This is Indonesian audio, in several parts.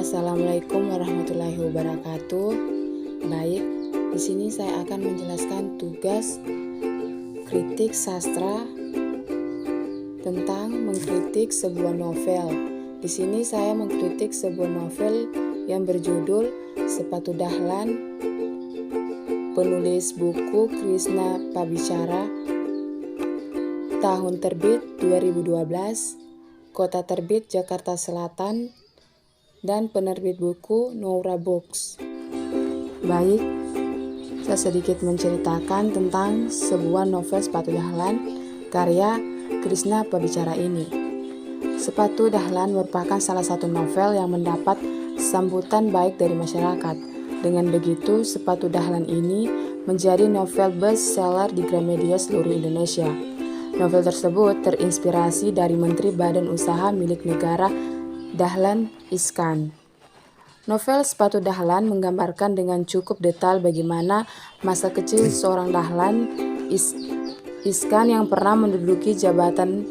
Assalamualaikum warahmatullahi wabarakatuh. Baik, di sini saya akan menjelaskan tugas kritik sastra tentang mengkritik sebuah novel. Di sini saya mengkritik sebuah novel yang berjudul Sepatu Dahlan, penulis buku Krishna Pabicara, tahun terbit 2012, kota terbit Jakarta Selatan, dan penerbit buku Noura Books. Baik, saya sedikit menceritakan tentang sebuah novel Sepatu Dahlan karya Krishna Pabicara ini. Sepatu Dahlan merupakan salah satu novel yang mendapat sambutan baik dari masyarakat. Dengan begitu, Sepatu Dahlan ini menjadi novel best-seller di Gramedia seluruh Indonesia. Novel tersebut terinspirasi dari Menteri Badan Usaha milik negara Dahlan Iskan. Novel Sepatu Dahlan menggambarkan dengan cukup detail bagaimana masa kecil seorang Dahlan Iskan yang pernah menduduki jabatan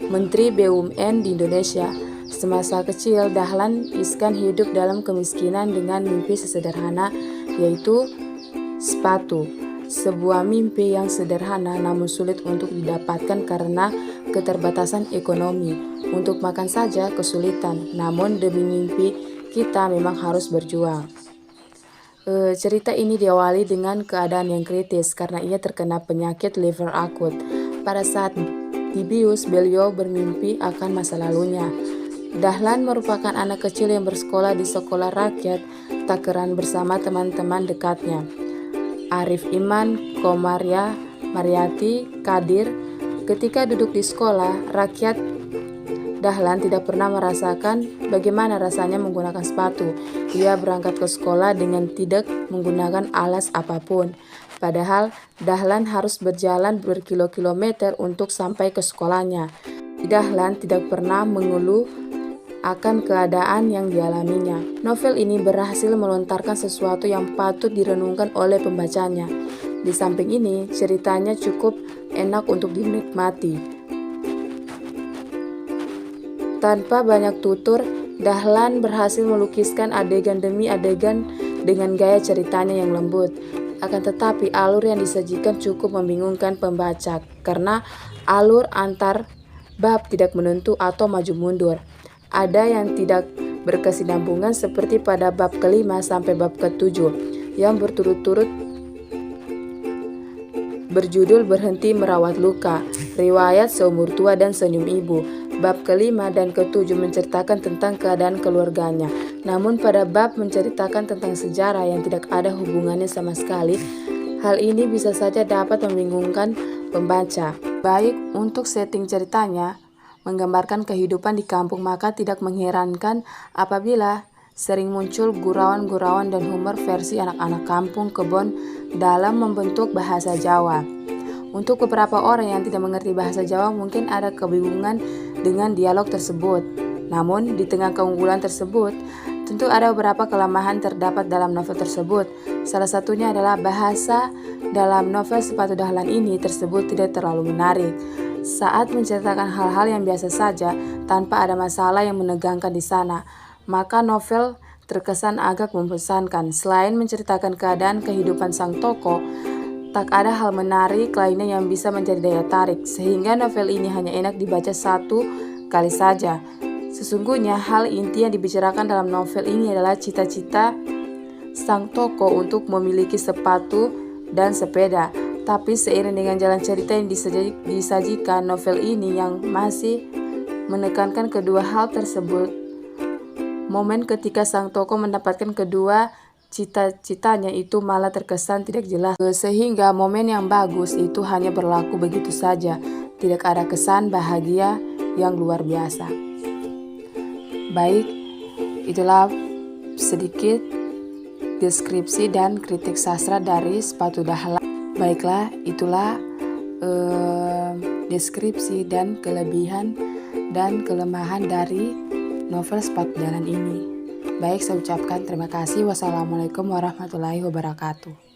Menteri BUMN di Indonesia. Semasa kecil, Dahlan Iskan hidup dalam kemiskinan dengan mimpi sesederhana, yaitu sepatu. Sebuah mimpi yang sederhana namun sulit untuk didapatkan karena keterbatasan ekonomi. Untuk makan saja kesulitan, namun demi mimpi kita memang harus berjuang. Cerita ini diawali dengan keadaan yang kritis karena ia terkena penyakit liver akut. Pada saat dibius, beliau bermimpi akan masa lalunya. Dahlan merupakan anak kecil yang bersekolah di sekolah rakyat Takeran bersama teman-teman dekatnya. Arif Iman, Komaria, Mariati, Kadir. Ketika duduk di sekolah rakyat, Dahlan tidak pernah merasakan bagaimana rasanya menggunakan sepatu. Ia berangkat ke sekolah dengan tidak menggunakan alas apapun. Padahal Dahlan harus berjalan berkilo-kilometer untuk sampai ke sekolahnya. Dahlan tidak pernah mengeluh akan keadaan yang dialaminya. Novel ini berhasil melontarkan sesuatu yang patut direnungkan oleh pembacanya. Di samping ini, ceritanya cukup enak untuk dinikmati. Tanpa banyak tutur, Dahlan berhasil melukiskan adegan demi adegan dengan gaya ceritanya yang lembut. Akan tetapi alur yang disajikan cukup membingungkan pembaca karena alur antar bab tidak menentu atau maju mundur. Ada yang tidak berkesinambungan seperti pada bab ke-5 sampai bab ke-7 yang berturut-turut berjudul Berhenti Merawat Luka, Riwayat Seumur Tua dan Senyum Ibu. Bab ke-5 dan ke-7 menceritakan tentang keadaan keluarganya. Namun pada bab menceritakan tentang sejarah yang tidak ada hubungannya sama sekali. Hal ini bisa saja dapat membingungkan pembaca. Baik, untuk setting ceritanya menggambarkan kehidupan di kampung, maka tidak mengherankan apabila sering muncul gurauan-gurauan dan humor versi anak-anak kampung kebon dalam membentuk bahasa Jawa. Untuk beberapa orang yang tidak mengerti bahasa Jawa mungkin ada kebingungan dengan dialog tersebut. Namun di tengah keunggulan tersebut, tentu ada beberapa kelemahan terdapat dalam novel tersebut. Salah satunya adalah bahasa dalam novel Sepatu Dahlan ini tersebut tidak terlalu menarik. Saat menceritakan hal-hal yang biasa saja tanpa ada masalah yang menegangkan di sana, maka novel terkesan agak membosankan. Selain menceritakan keadaan kehidupan sang tokoh, tak ada hal menarik lainnya yang bisa menjadi daya tarik, sehingga novel ini hanya enak dibaca satu kali saja. Sesungguhnya hal inti yang dibicarakan dalam novel ini adalah cita-cita sang tokoh untuk memiliki sepatu dan sepeda. Tapi seiring dengan jalan cerita yang disajikan, novel ini yang masih menekankan kedua hal tersebut. Momen ketika sang tokoh mendapatkan kedua cita-citanya itu malah terkesan tidak jelas. Sehingga momen yang bagus itu hanya berlaku begitu saja. Tidak ada kesan bahagia yang luar biasa. Baik, itulah sedikit deskripsi dan kritik sastra dari Sepatu Dahlan. Baiklah, itulah deskripsi dan kelebihan dan kelemahan dari novel Sepatu Dahlan ini. Baik, saya ucapkan terima kasih. Wassalamualaikum warahmatullahi wabarakatuh.